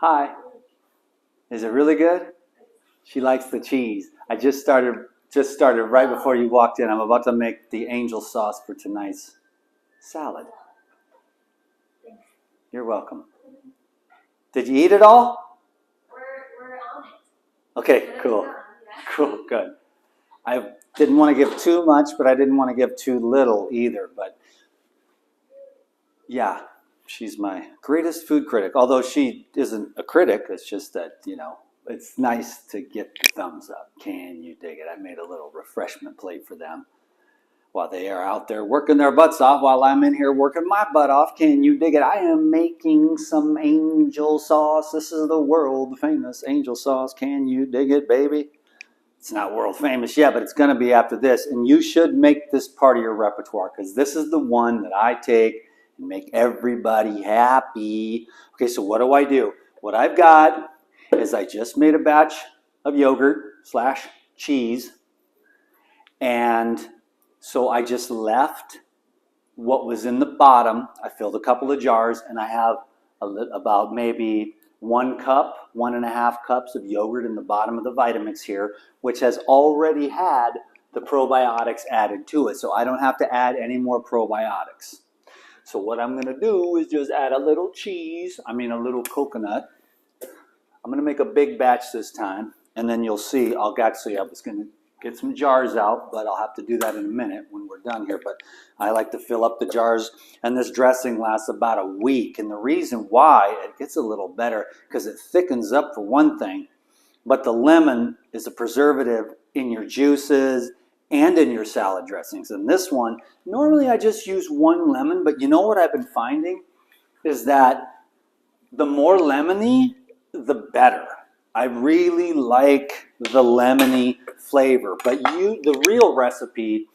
Hi. Is it really good? She likes the cheese. I just started right before you walked in. I'm about to make the angel sauce for tonight's salad. You're welcome. Did you eat it all? We're on it. Okay, cool. Cool, good. I didn't want to give too much, but I didn't want to give too little either. But yeah, she's my greatest food critic. Although she isn't a critic, it's just that, it's nice to get the thumbs up. Can you dig it? I made a little refreshment plate for them while they are out there working their butts off while I'm in here working my butt off. Can you dig it? I am making some angel sauce. This is the world famous angel sauce. Can you dig it, baby? It's not world famous yet, but it's going to be after this. And you should make this part of your repertoire because this is the one that I take and make everybody happy. Okay, so what do? What I've got is I just made a batch of yogurt / cheese. And so I just left what was in the bottom. I filled a couple of jars and I have about maybe 1 cup, 1.5 cups of yogurt in the bottom of the Vitamix here, which has already had the probiotics added to it. So I don't have to add any more probiotics. So what I'm going to do is just add a little little coconut. I'm going to make a big batch this time, and then you'll see, I was going to get some jars out, but I'll have to do that in a minute when we're done here. But I like to fill up the jars, and this dressing lasts about a week. And the reason why it gets a little better, because it thickens up for one thing, but the lemon is a preservative in your juices and in your salad dressings. And this one, normally I just use 1 lemon, but you know what I've been finding is that the more lemony, the better. I really like the lemony flavor, but the real recipe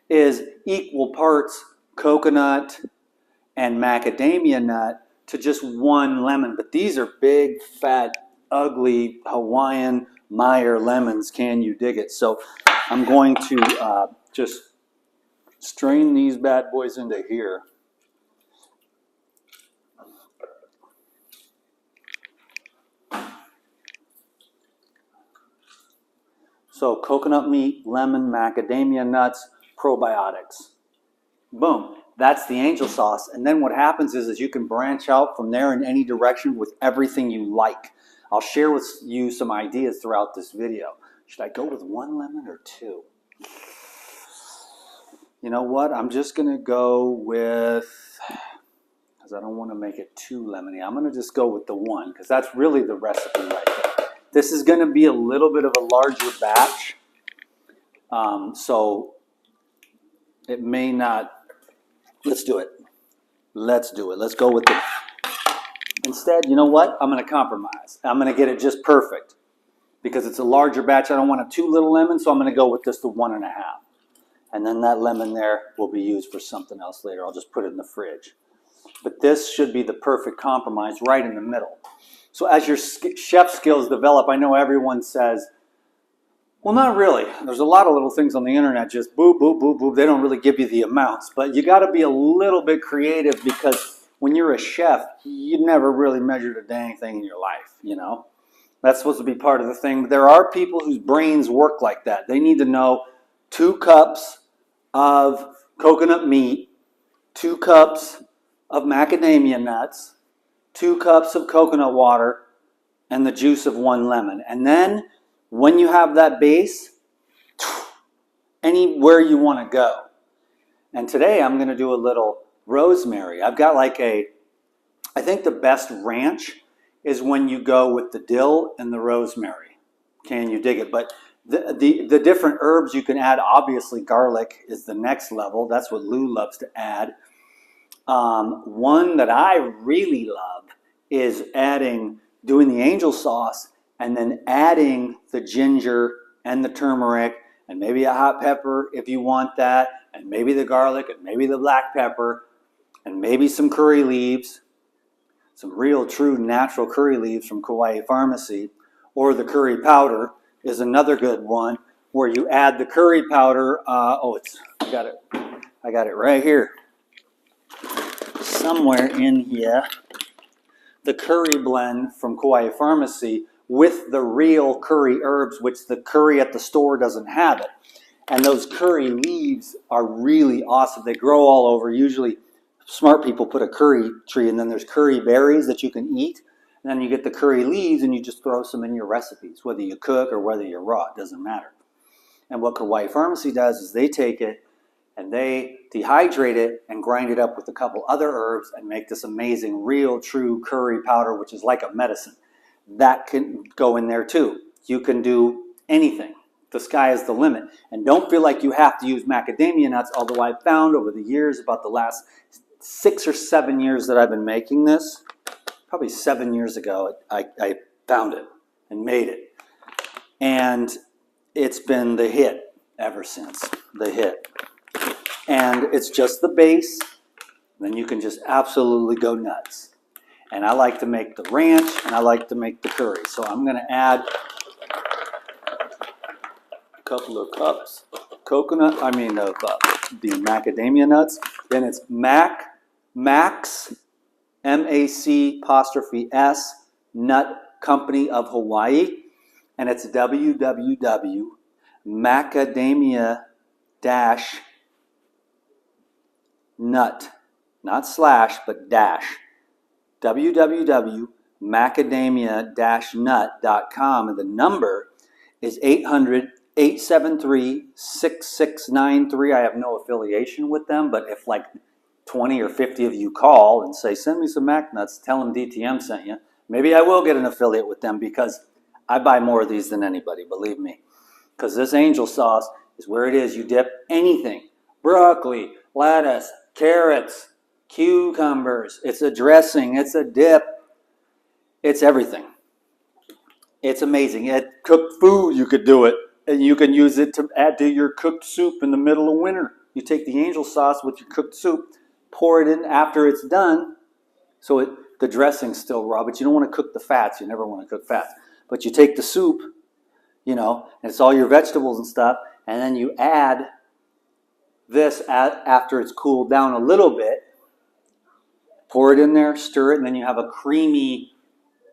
is equal parts coconut and macadamia nut to just 1 lemon. But these are big, fat, ugly Hawaiian Meyer lemons. Can you dig it? So I'm going to just strain these bad boys into here. So coconut meat, lemon, macadamia nuts, probiotics. Boom. That's the angel sauce. And then what happens is you can branch out from there in any direction with everything you like. I'll share with you some ideas throughout this video. Should I go with 1 lemon or 2? You know what? I'm just going to go with, because I don't want to make it too lemony, I'm going to just go with the 1 because that's really the recipe right there. This is going to be a little bit of a larger batch, so it may not. Let's do it. Let's go with it. Instead, you know what? I'm going to compromise. I'm going to get it just perfect because it's a larger batch. I don't want too little lemon, so I'm going to go with just the 1.5. And then that lemon there will be used for something else later. I'll just put it in the fridge. But this should be the perfect compromise right in the middle. So as your chef skills develop, I know everyone says, well, not really. There's a lot of little things on the internet, just boop, boop, boop, boop. They don't really give you the amounts. But you got to be a little bit creative because when you're a chef, you never really measured a dang thing in your life, That's supposed to be part of the thing. But there are people whose brains work like that. They need to know 2 cups of coconut meat, 2 cups of macadamia nuts, 2 cups of coconut water, and the juice of 1 lemon. And then when you have that base, anywhere you want to go. And today I'm going to do a little rosemary. I've got I think the best ranch is when you go with the dill and the rosemary. Can you dig it? But the different herbs you can add, obviously garlic is the next level. That's what Lou loves to add. One that I really love is doing the angel sauce and then adding the ginger and the turmeric and maybe a hot pepper if you want that, and maybe the garlic and maybe the black pepper and maybe some curry leaves, some real true natural curry leaves from Kauai Pharmacy, or the curry powder is another good one where you add the curry powder. I got it right here. Somewhere in here. the curry blend from Kauai Pharmacy with the real curry herbs, which the curry at the store doesn't have it. And those curry leaves are really awesome. They grow all over. Usually smart people put a curry tree, and then there's curry berries that you can eat. And then you get the curry leaves and you just throw some in your recipes, whether you cook or whether you're raw, it doesn't matter. And what Kauai Pharmacy does is they take it and they dehydrate it and grind it up with a couple other herbs and make this amazing, real, true curry powder, which is like a medicine. That can go in there too. You can do anything. The sky is the limit. And don't feel like you have to use macadamia nuts, although I've found over the years, about the last 6 or 7 years that I've been making this, probably 7 years ago, I found it and made it. And it's been the hit ever since, the hit. And it's just the base, then you can just absolutely go nuts. And I like to make the ranch, and I like to make the curry. So I'm going to add a couple of cups of the macadamia nuts. Then it's Max, M-A-C'(S), Nut Company of Hawaii. And it's www.macadamia-nut, not slash, but dash, www.macadamia-nut.com, and the number is 800-873-6693. I have no affiliation with them, but if like 20 or 50 of you call and say, send me some Mac nuts, tell them DTM sent you, maybe I will get an affiliate with them, because I buy more of these than anybody, believe me. Because this angel sauce is where it is. You dip anything, broccoli, lettuce, carrots, cucumbers. It's a dressing. It's a dip. It's everything. It's amazing. At cooked food, you could do it. And you can use it to add to your cooked soup in the middle of winter. You take the angel sauce with your cooked soup, pour it in after it's done. So the dressing's still raw, but you don't want to cook the fats. You never want to cook fats. But you take the soup, and it's all your vegetables and stuff, and then you add this after it's cooled down a little bit. Pour it in there, stir it, and then you have a creamy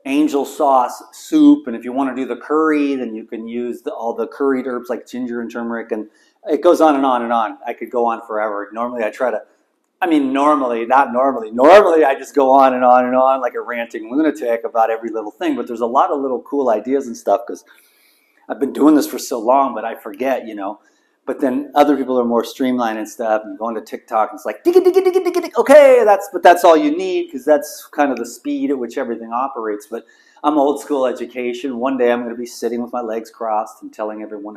angel sauce soup. And if you want to do the curry, then you can use all the curried herbs like ginger and turmeric, and it goes on and on and on. I could go on forever. Normally I just go on and on and on like a ranting lunatic about every little thing, but there's a lot of little cool ideas and stuff, because I've been doing this for so long, but I forget, But then other people are more streamlined and stuff, and go onto TikTok, and it's like, okay, that's all you need, because that's kind of the speed at which everything operates. But I'm old school education. One day I'm going to be sitting with my legs crossed and telling everyone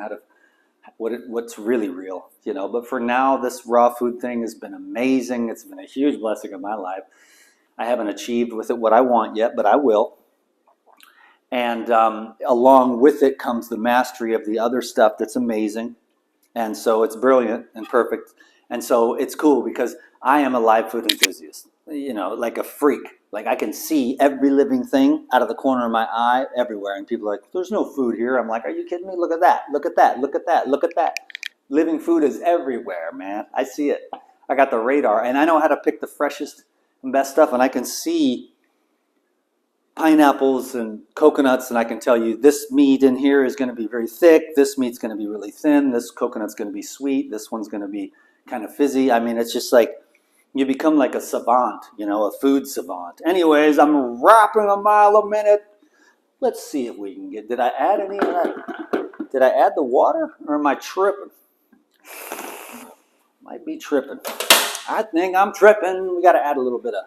what's really real, But for now, this raw food thing has been amazing. It's been a huge blessing in my life. I haven't achieved with it what I want yet, but I will. And along with it comes the mastery of the other stuff that's amazing. And so it's brilliant and perfect. And so it's cool, because I am a live food enthusiast, like a freak. Like I can see every living thing out of the corner of my eye everywhere. And people are like, there's no food here. I'm like, are you kidding me? Look at that. Look at that. Look at that. Look at that. Living food is everywhere, man. I see it. I got the radar, and I know how to pick the freshest and best stuff. And I can see pineapples and coconuts, and I can tell you this meat in here is going to be very thick, this meat's going to be really thin, this coconut's going to be sweet, this one's going to be kind of fizzy. I mean, it's just like you become like a savant, a food savant. Anyways, I'm rapping a mile a minute. Let's see if we can did I add any of that? Did I add the water, or am I tripping? Might be tripping. I think I'm tripping. We got to add a little bit of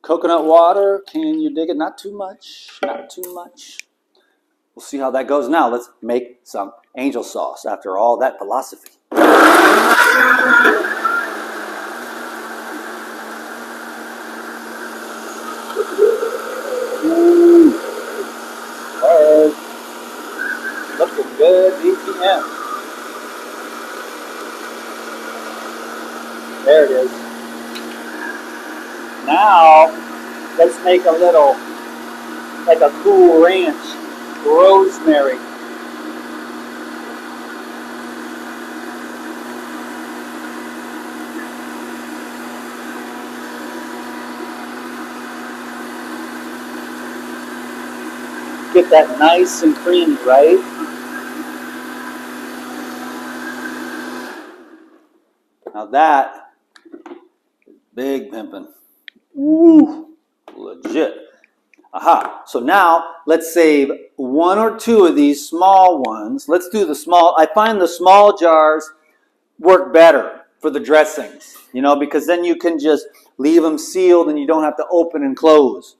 coconut water. Can you dig it? Not too much. Not too much. We'll see how that goes. Now let's make some angel sauce after all that philosophy. All right. Looking good, DTM. There it is. Now, let's make a little, like a cool ranch, rosemary. get that nice and creamy, right? Now that is big pimping. Woo! Legit. Aha. So now let's save one or two of these small ones. Let's do the small. I find the small jars work better for the dressings, because then you can just leave them sealed and you don't have to open and close.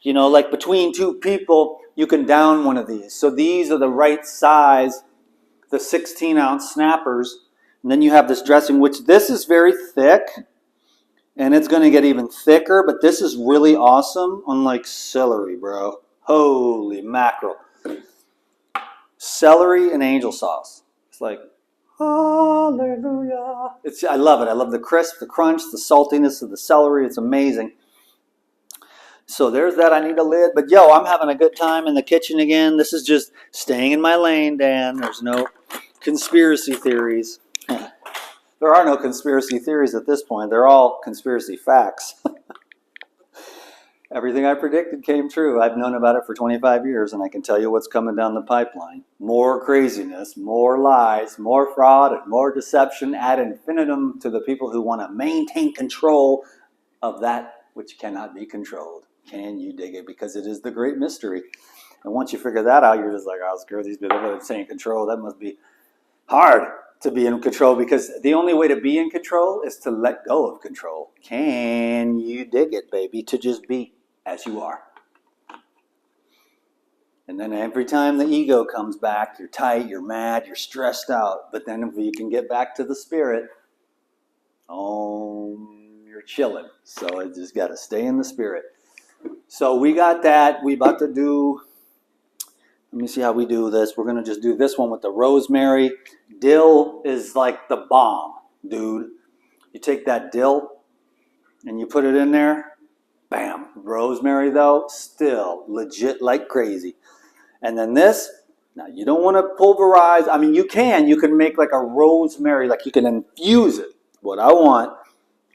Like between two people, you can down one of these. So these are the right size, the 16-ounce snappers. And then you have this dressing, which this is very thick. And it's going to get even thicker, but this is really awesome, unlike celery, bro. Holy mackerel. Celery and angel sauce. It's like, hallelujah. I love it. I love the crisp, the crunch, the saltiness of the celery. It's amazing. So there's that. I need a lid. But yo, I'm having a good time in the kitchen again. This is just staying in my lane, Dan. There's no conspiracy theories. There are no conspiracy theories at this point. They're all conspiracy facts. Everything I predicted came true. I've known about it for 25 years, and I can tell you what's coming down the pipeline. More craziness, more lies, more fraud, and more deception ad infinitum to the people who want to maintain control of that which cannot be controlled. Can you dig it? Because it is the great mystery. And once you figure that out, you're just like, oh, screw these people that are saying control. That must be hard to be in control, because the only way to be in control is to let go of control. Can you dig it, baby? To just be as you are. And then every time the ego comes back, you're tight, you're mad, you're stressed out. But then if you can get back to the spirit, you're chilling. So I just got to stay in the spirit. So we got that. We about to do, let me see how we do this. We're going to just do this one with the rosemary. Dill is like the bomb, dude. You take that dill and you put it in there. Bam. Rosemary, though, still legit like crazy. And then this, now you don't want to pulverize. I mean, you can make like a rosemary, like you can infuse it. What I want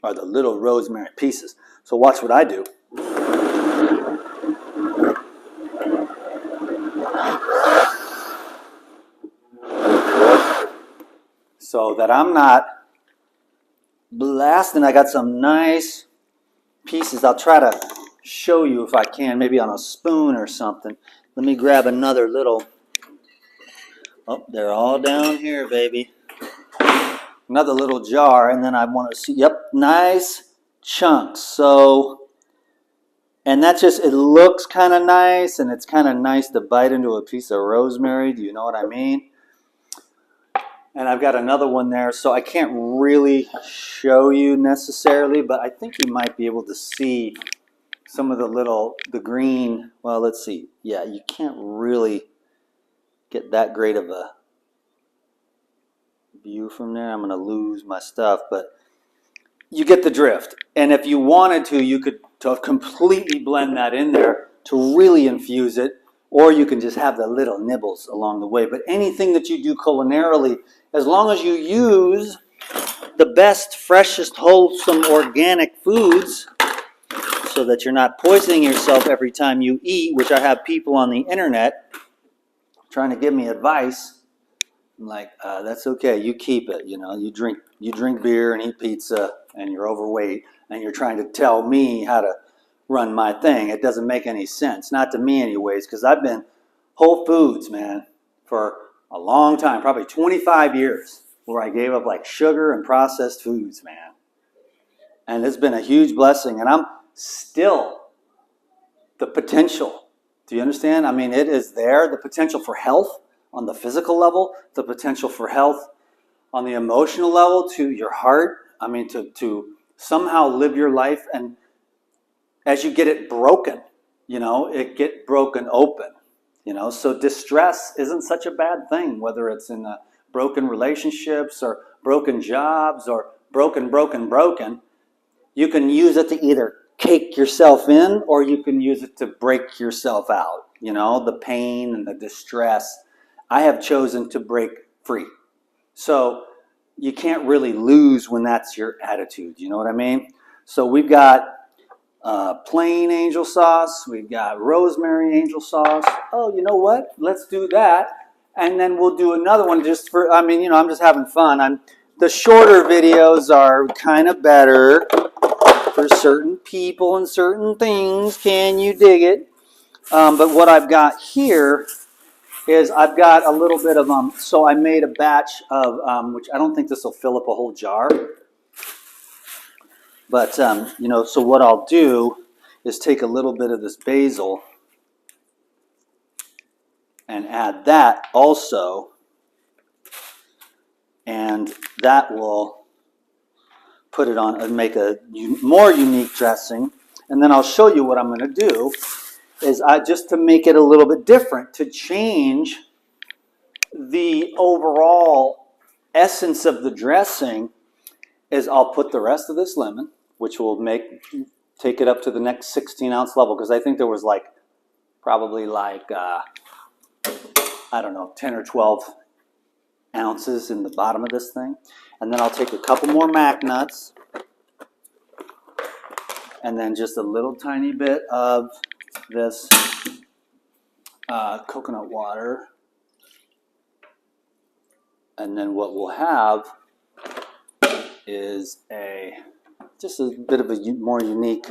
are the little rosemary pieces. So watch what I do. So that I'm not blasting. I got some nice pieces. I'll try to show you if I can, maybe on a spoon or something. Let me grab another little. Oh, they're all down here, baby. Another little jar, and then I want to see, yep, nice chunks. So, and that's just, it looks kind of nice, and it's kind of nice to bite into a piece of rosemary. Do you know what I mean? And I've got another one there, so I can't really show you necessarily, but I think you might be able to see some of the green. Well, let's see. Yeah, you can't really get that great of a view from there. I'm going to lose my stuff, but you get the drift. And if you wanted to, you could completely blend that in there to really infuse it, or you can just have the little nibbles along the way. But anything that you do culinarily, as long as you use the best, freshest, wholesome, organic foods, so that you're not poisoning yourself every time you eat, which I have people on the internet trying to give me advice. I'm like, that's okay. You keep it. You drink beer and eat pizza, and you're overweight, and you're trying to tell me how to run my thing. It doesn't make any sense. Not to me anyways, because I've been Whole Foods, man, for a long time, probably 25 years, where I gave up like sugar and processed foods, man. And it's been a huge blessing, and I'm still the potential. Do you understand? I mean, it is there, the potential for health on the physical level, the potential for health on the emotional level, to your heart. I mean, to somehow live your life, and as you get it broken, it get broken open, so distress isn't such a bad thing, whether it's in broken relationships or broken jobs or broken. You can use it to either cake yourself in, or you can use it to break yourself out, the pain and the distress. I have chosen to break free. So you can't really lose when that's your attitude. You know what I mean? So we've got plain angel sauce. We've got rosemary angel sauce. Oh, you know what? Let's do that. And then we'll do another one just for, I mean, I'm just having fun. The shorter videos are kind of better for certain people and certain things. Can you dig it? But what I've got here is I've got a little bit of, so I made a batch of, which I don't think this will fill up a whole jar. But, so what I'll do is take a little bit of this basil and add that also. And that will put it on and make a more unique dressing. And then I'll show you what I'm going to do is just to make it a little bit different, to change the overall essence of the dressing, is I'll put the rest of this lemon, which will take it up to the next 16-ounce level, because I think there was probably I don't know, 10 or 12 ounces in the bottom of this thing. And then I'll take a couple more mac nuts, and then just a little tiny bit of this coconut water. And then what we'll have is just a bit of a more unique.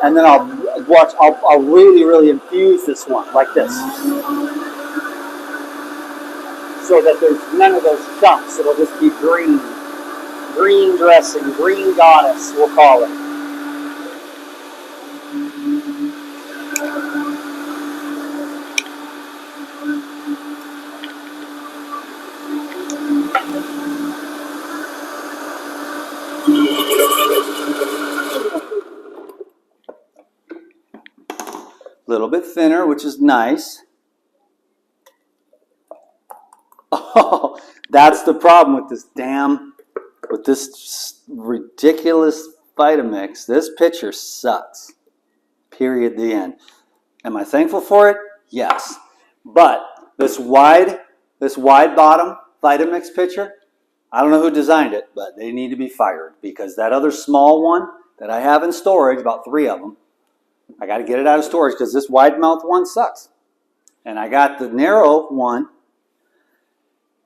And then I'll really, really infuse this one like this, so that there's none of those chunks. It'll just be green dressing, green goddess, we'll call it. A little bit thinner, which is nice. Oh, that's the problem with this ridiculous Vitamix. This picture sucks. Period. The end. Am I thankful for it? Yes. But this wide bottom Vitamix picture, I don't know who designed it, but they need to be fired, because that other small one that I have in storage, about 3 of them, I got to get it out of storage because this wide mouth one sucks. And I got the narrow one,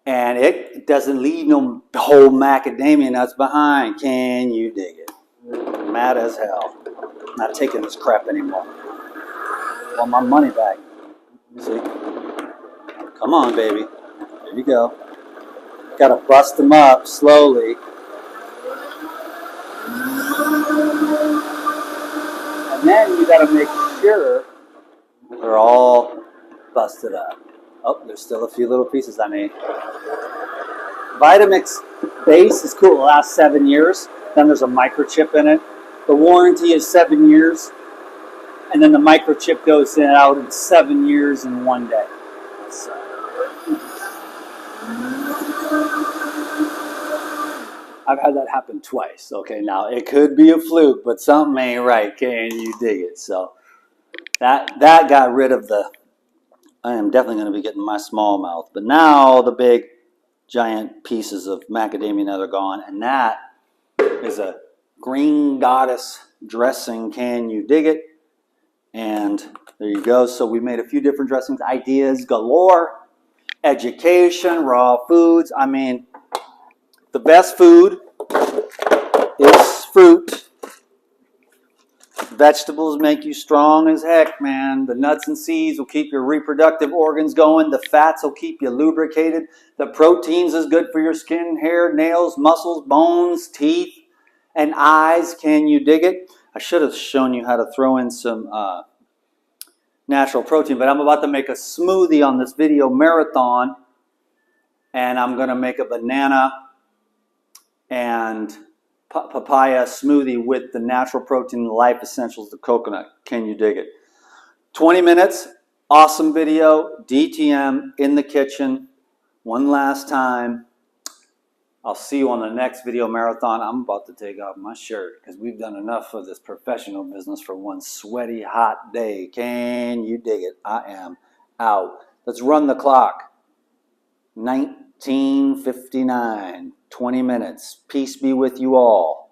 and it doesn't leave no whole macadamia nuts behind. Can you dig it? I'm mad as hell. I'm not taking this crap anymore. I want my money back. See? Come on, baby. There you go. Got to bust them up slowly. And then you got to make sure they're all busted up. Oh, there's still a few little pieces I made. Vitamix base is cool. It lasts 7 years. Then there's a microchip in it. The warranty is 7 years. And then the microchip goes out in 7 years and 1 day. So. I've had that happen twice. Okay, now it could be a fluke, but something ain't right. Can you dig it? So that got rid of I am definitely going to be getting my small mouth. But now the big, giant pieces of macadamia nut are gone. And that is a green goddess dressing. Can you dig it? And there you go. So we made a few different dressings. Ideas galore. Education, raw foods. I mean, the best food is fruit. Vegetables make you strong as heck, man. The nuts and seeds will keep your reproductive organs going. The fats will keep you lubricated. The proteins is good for your skin, hair, nails, muscles, bones, teeth, and eyes. Can you dig it? I should have shown you how to throw in some natural protein, but I'm about to make a smoothie on this video marathon, and I'm going to make a banana and papaya smoothie with the natural protein, the life essentials, the coconut. Can you dig it? 20 minutes, awesome video, DTM in the kitchen. One last time. I'll see you on the next video marathon. I'm about to take off my shirt because we've done enough of this professional business for one sweaty, hot day. Can you dig it? I am out. Let's run the clock. 19:59, 20 minutes. Peace be with you all.